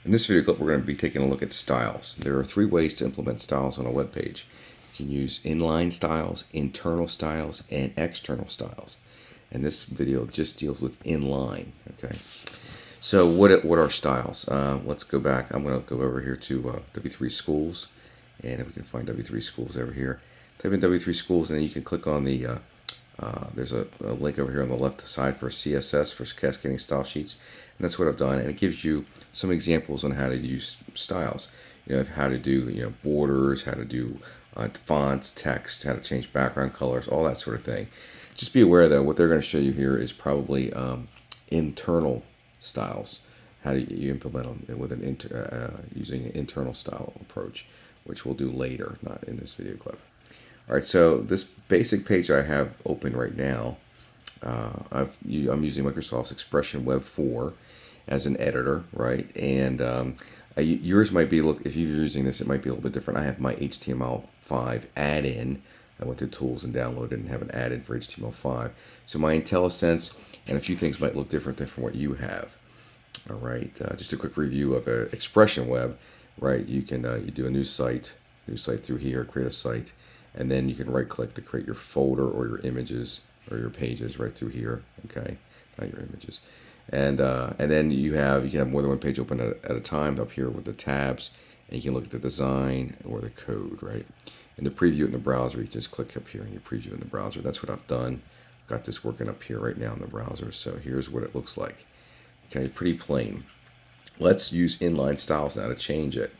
In this video clip, we're going to be taking a look at styles. There are three ways to implement styles on a web page. You can use inline styles, internal styles, and external styles. And this video just deals with inline. Okay. So what are styles? Let's go back. I'm going to go over here to W3 Schools, and if we can find W3 Schools over here, type in W3 Schools, and then you can click on the there's a link over here on the left side for CSS, for cascading style sheets, and that's what I've done. And it gives you some examples on how to use styles. You know, how to do borders, how to do fonts, text, how to change background colors, all that sort of thing. Just be aware though, what they're going to show you here is probably internal styles. How do you implement them with using an internal style approach, which we'll do later, not in this video clip. All right, so this basic page I have open right now, I'm using Microsoft's Expression Web 4 as an editor, right? And yours might be, if you're using this, it might be a little bit different. I have my HTML5 add-in. I went to Tools and downloaded and have an add-in for HTML5. So my IntelliSense and a few things might look different than from what you have. All right, just a quick review of Expression Web, right? You can you do a new site through here, create a site. And then you can right click to create your folder or your images or your pages right through here. Okay, not your images. And then you can have more than one page open at a time up here with the tabs, and you can look at the design or the code, right? And to preview it in the browser, you just click up here and you preview in the browser. That's what I've done. Got this working up here right now in the browser. So here's what it looks like. Okay, pretty plain. Let's use inline styles now to change it.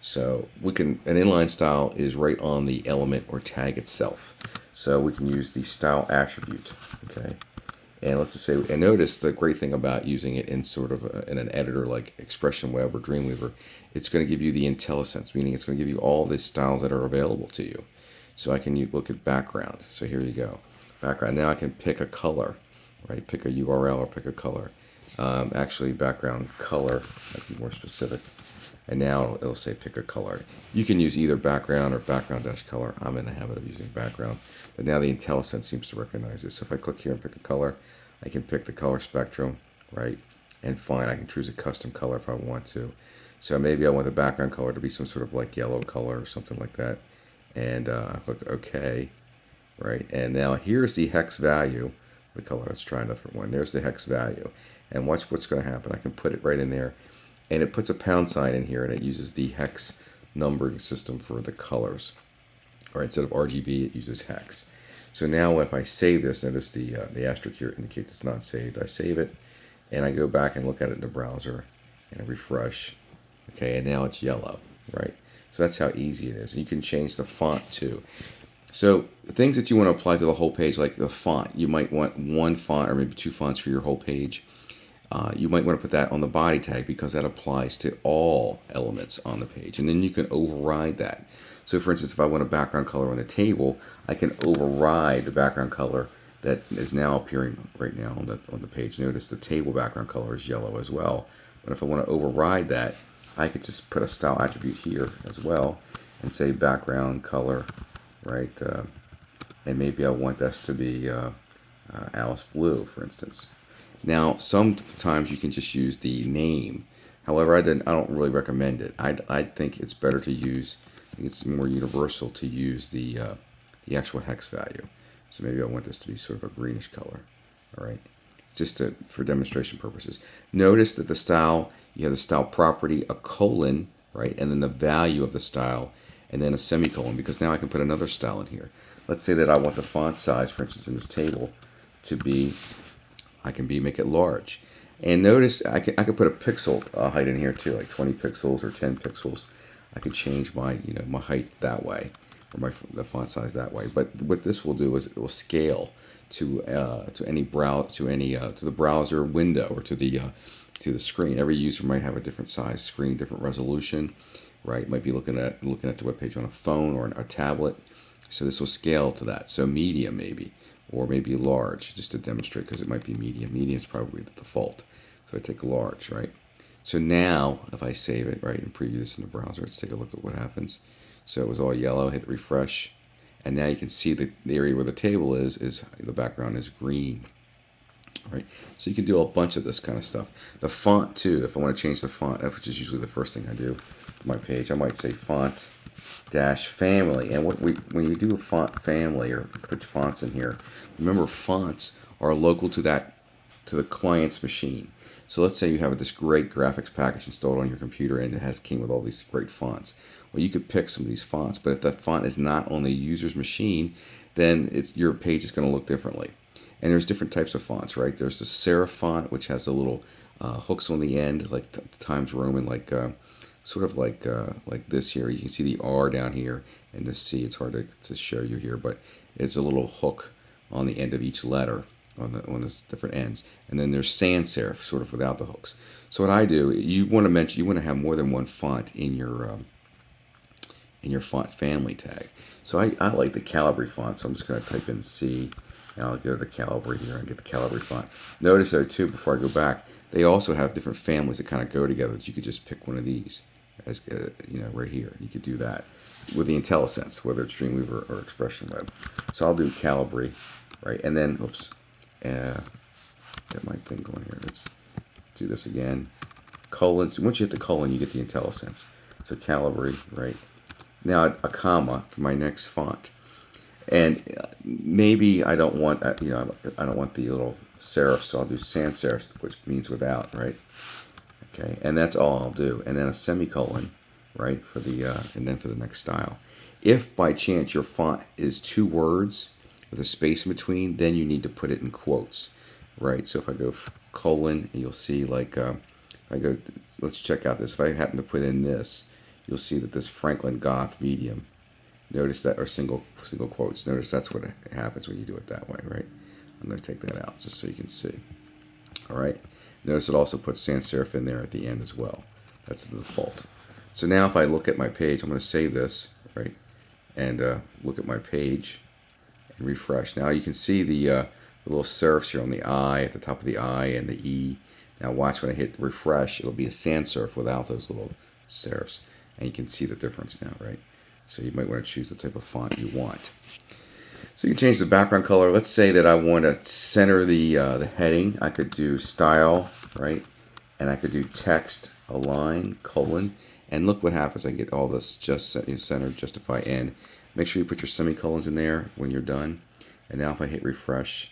So an inline style is right on the element or tag itself. So we can use the style attribute, okay? And let's just say, and notice the great thing about using it in sort of in an editor like Expression Web or Dreamweaver, it's going to give you the IntelliSense, meaning it's going to give you all the styles that are available to you. So I can look at background. So here you go, background. Now I can pick a color, right? Pick a URL or pick a color. Actually, background color, might be more specific. And now it'll say pick a color. You can use either background or background-color. I'm in the habit of using background. But now the IntelliSense seems to recognize it. So if I click here and pick a color, I can pick the color spectrum, right? And fine, I can choose a custom color if I want to. So maybe I want the background color to be some sort of like yellow color or something like that. And I click OK, right? And now here's the hex value, the color that's trying to one. There's the hex value. And watch what's going to happen. I can put it right in there. And it puts a pound sign in here, and it uses the hex numbering system for the colors. All right, instead of RGB, it uses hex. So now if I save this, notice the asterisk here indicates it's not saved. I save it, and I go back and look at it in the browser, and I refresh. Okay, and now it's yellow, right? So that's how easy it is. And you can change the font too. So things that you want to apply to the whole page, like the font, you might want one font or maybe two fonts for your whole page. You might want to put that on the body tag because that applies to all elements on the page. And then you can override that. So for instance, if I want a background color on the table, I can override the background color that is now appearing right now on the page. Notice the table background color is yellow as well. But if I want to override that, I could just put a style attribute here as well and say background color, right? And maybe I want this to be Alice Blue, for instance. Now, sometimes you can just use the name. However, I don't really recommend it. I think it's better to use. I think it's more universal to use the actual hex value. So maybe I want this to be sort of a greenish color. All right, just for demonstration purposes. Notice that the style, you have the style property, a colon, right, and then the value of the style, and then a semicolon. Because now I can put another style in here. Let's say that I want the font size, for instance, in this table, to be. I can make it large, and notice I could put a pixel height in here too, like 20 pixels or 10 pixels. I could change my my height that way, or the font size that way. But what this will do is it will scale to any to the browser window or to the screen. Every user might have a different size screen, different resolution, right? Might be looking at the web page on a phone or a tablet. So this will scale to that. So medium maybe. Or maybe large, just to demonstrate, because it might be medium. Medium is probably the default. So I take large, right? So now, if I save it, right, and preview this in the browser, let's take a look at what happens. So it was all yellow, hit refresh, and now you can see the area where the table is the background is green. right? So you can do a bunch of this kind of stuff. The font too, if I want to change the font, which is usually the first thing I do to my page, I might say font dash family. And when you do a font family or put fonts in here, remember fonts are local to the client's machine. So let's say you have this great graphics package installed on your computer and it came with all these great fonts. Well, you could pick some of these fonts, but if that font is not on the user's machine, then your page is going to look differently. And there's different types of fonts, right? There's the serif font, which has a little hooks on the end, like Times Roman, sort of like this here. You can see the R down here and the C. It's hard to show you here, but it's a little hook on the end of each letter on the different ends. And then there's sans serif, sort of without the hooks. So what I do, you want to have more than one font in your font family tag. So I like the Calibri font, so I'm just going to type in C, and I'll go to Calibri here and get the Calibri font. Notice though too, before I go back, they also have different families that kind of go together. That you could just pick one of these, as right here. You could do that with the IntelliSense, whether it's Dreamweaver or Expression Web. So I'll do Calibri, right, and then oops, get my thing going here. Let's do this again. Colon. So once you hit the colon, you get the IntelliSense. So Calibri, right. Now a comma for my next font, and maybe I don't want I don't want the little serif, so I'll do sans serif, which means without, right? Okay, and that's all I'll do, and then a semicolon, right, for the and then for the next style. If by chance your font is 2 words with a space in between, then you need to put it in quotes, right? So if I go colon, you'll see like I go. Let's check out this. If I happen to put in this, you'll see that this Franklin Goth medium, notice that, or single quotes, notice that's what happens when you do it that way, right? I'm going to take that out just so you can see. All right. Notice it also puts sans serif in there at the end as well. That's the default. So now if I look at my page, I'm going to save this, right, and look at my page and refresh. Now you can see the little serifs here on the I, at the top of the I and the E. Now watch when I hit refresh, it'll be a sans serif without those little serifs. And you can see the difference now, right? So you might want to choose the type of font you want. So you can change the background color. Let's say that I want to center the heading. I could do style, right? And I could do text, align, colon. And look what happens. I get all this just centered, justify, end. Make sure you put your semicolons in there when you're done. And now if I hit refresh,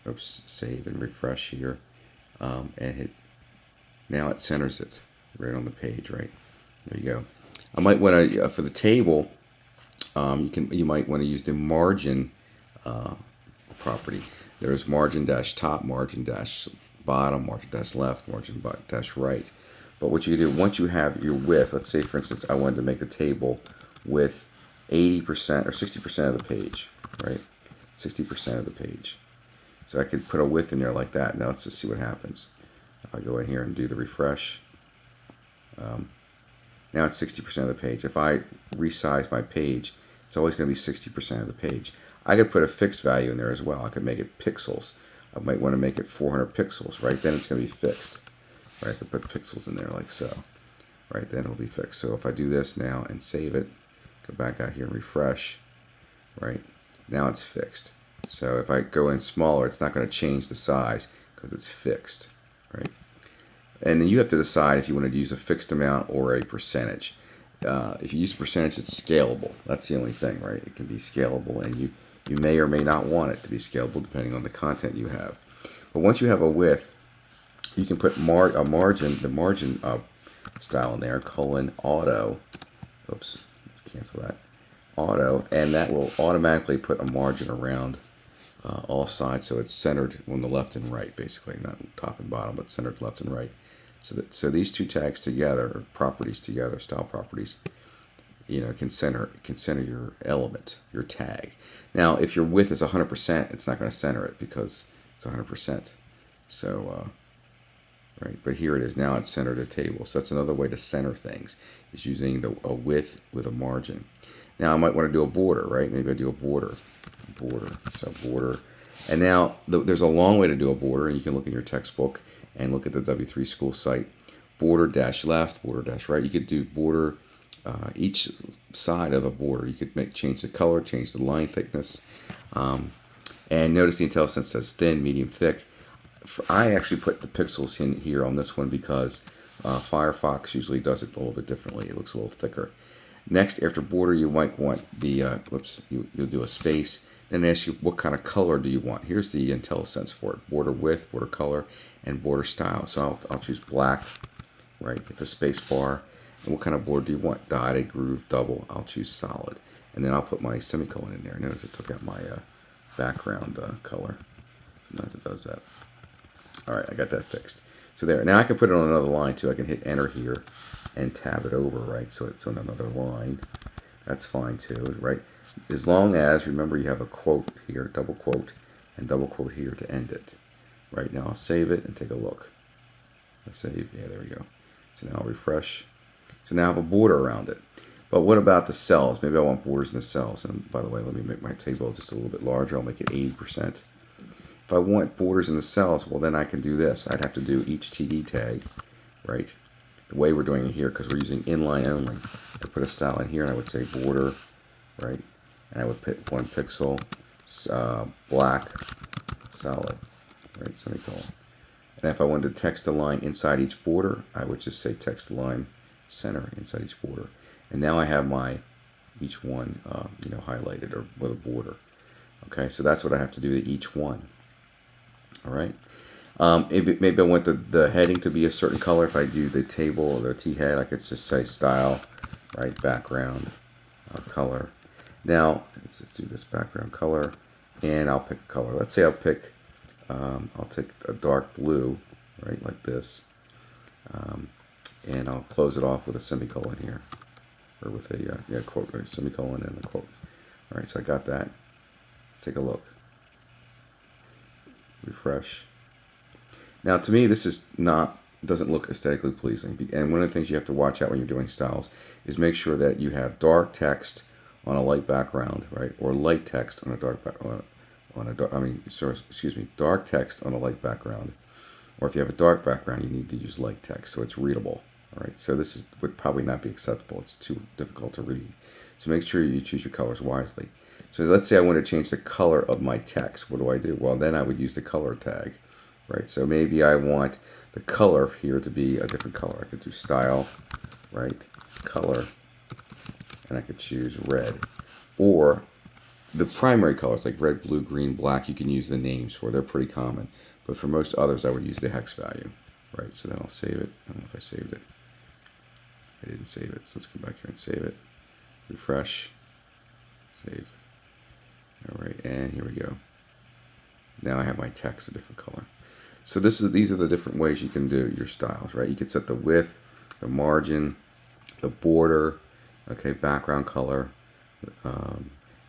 oops, save and refresh here, and hit, now it centers it right on the page, right? There you go. I might want to, for the table, you might want to use the margin property. There's margin dash top, margin dash bottom, margin dash left, margin dash right. But what you do, once you have your width, let's say for instance I wanted to make the table with 80% or 60% of the page, right? 60% of the page. So I could put a width in there like that. Now let's just see what happens. If I go in here and do the refresh, now it's 60% of the page. If I resize my page, it's always going to be 60% of the page. I could put a fixed value in there as well. I could make it pixels. I might want to make it 400 pixels, right? Then it's going to be fixed. Right? I could put pixels in there like so. Right? Then it'll be fixed. So if I do this now and save it, go back out here and refresh, right? Now it's fixed. So if I go in smaller, it's not going to change the size because it's fixed, right? And then you have to decide if you want to use a fixed amount or a percentage. If you use a percentage, it's scalable. That's the only thing, right? It can be scalable, and you may or may not want it to be scalable depending on the content you have. But once you have a width, you can put the margin style in there, colon auto. Oops, cancel that. Auto, and that will automatically put a margin around all sides, so it's centered on the left and right, basically, not top and bottom, but centered left and right. So these two tags together, or properties together, style properties, can center your element, your tag. Now, if your width is 100%, it's not going to center it because it's 100%. So, right, but here it is. Now it's centered a table. So that's another way to center things, is using a width with a margin. Now I might want to do a border, right? Maybe I do a border. So border. And now there's a long way to do a border, and you can look in your textbook and look at the W3 school site. Border dash left, border dash right. You could do border each side of a border. You could change the color, change the line thickness. And notice the IntelliSense says thin, medium, thick. I actually put the pixels in here on this one because Firefox usually does it a little bit differently. It looks a little thicker. Next, after border, you might want the, you'll do a space. Then ask you what kind of color do you want. Here's the IntelliSense for it. Border width, border color, and border style. So I'll choose black, right, hit the space bar. And what kind of border do you want? Dotted, groove, double. I'll choose solid. And then I'll put my semicolon in there. Notice it took out my background color. Sometimes it does that. All right, I got that fixed. So there. Now I can put it on another line too. I can hit enter here and tab it over, right? So it's on another line. That's fine too, right? As long as, remember, you have a quote here, double quote, and double quote here to end it. Right, now I'll save it and take a look. Let's save, yeah, there we go. So now I'll refresh. So now I have a border around it. But what about the cells? Maybe I want borders in the cells. And by the way, let me make my table just a little bit larger. I'll make it 80%. If I want borders in the cells, well, then I can do this. I'd have to do each TD tag, right? The way we're doing it here, because we're using inline only. I put a style in here, and I would say border, right? And I would put 1 pixel, black, solid, right, semicolon. And if I wanted to text a line inside each border, I would just say text line center inside each border. And now I have my each one, highlighted or with a border. Okay, so that's what I have to do to each one. All right. Maybe I want the heading to be a certain color. If I do the table or the T head, I could just say style, right, background, color. Now, let's just do this background color, and I'll pick a color. Let's say I'll take a dark blue, right, like this, and I'll close it off with a semicolon here, or with a quote, or a semicolon and a quote. All right, so I got that. Let's take a look. Refresh. Now, to me, this is doesn't look aesthetically pleasing. And one of the things you have to watch out when you're doing styles is make sure that you have dark text on a light background, right, or light text on a dark dark text on a light background. Or if you have a dark background, you need to use light text so it's readable. All right, so this would probably not be acceptable. It's too difficult to read. So make sure you choose your colors wisely. So let's say I want to change the color of my text. What do? Well, then I would use the color tag, right? So maybe I want the color here to be a different color. I could do style, right, color, and I could choose red. Or the primary colors like red, blue, green, black, you can use the names for. They're pretty common. But for most others, I would use the hex value, right? So then I'll save it. I don't know if I saved it. I didn't save it, so let's come back here and save it. Refresh, save. All right, and here we go. Now I have my text a different color. So these are the different ways you can do your styles, right? You can set the width, the margin, the border, okay, background color,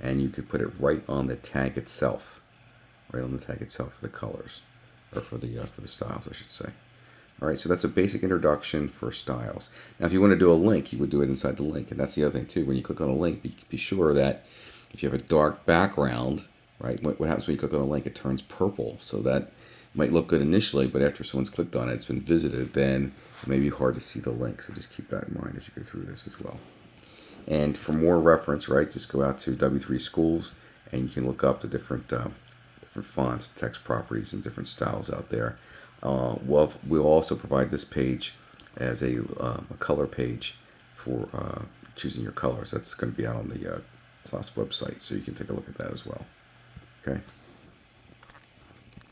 and you could put it right on the tag itself, right on the tag itself for the colors, or for the styles, I should say. All right, so that's a basic introduction for styles. Now, if you want to do a link, you would do it inside the link, and that's the other thing too. When you click on a link, be sure that if you have a dark background, right, what happens when you click on a link? It turns purple, so that might look good initially, but after someone's clicked on it, it's been visited, then it may be hard to see the link. So just keep that in mind as you go through this as well. And for more reference, right, just go out to W3 Schools, and you can look up the different fonts, text properties, and different styles out there. We'll also provide this page as a color page for choosing your colors. That's going to be out on the class website, so you can take a look at that as well. Okay.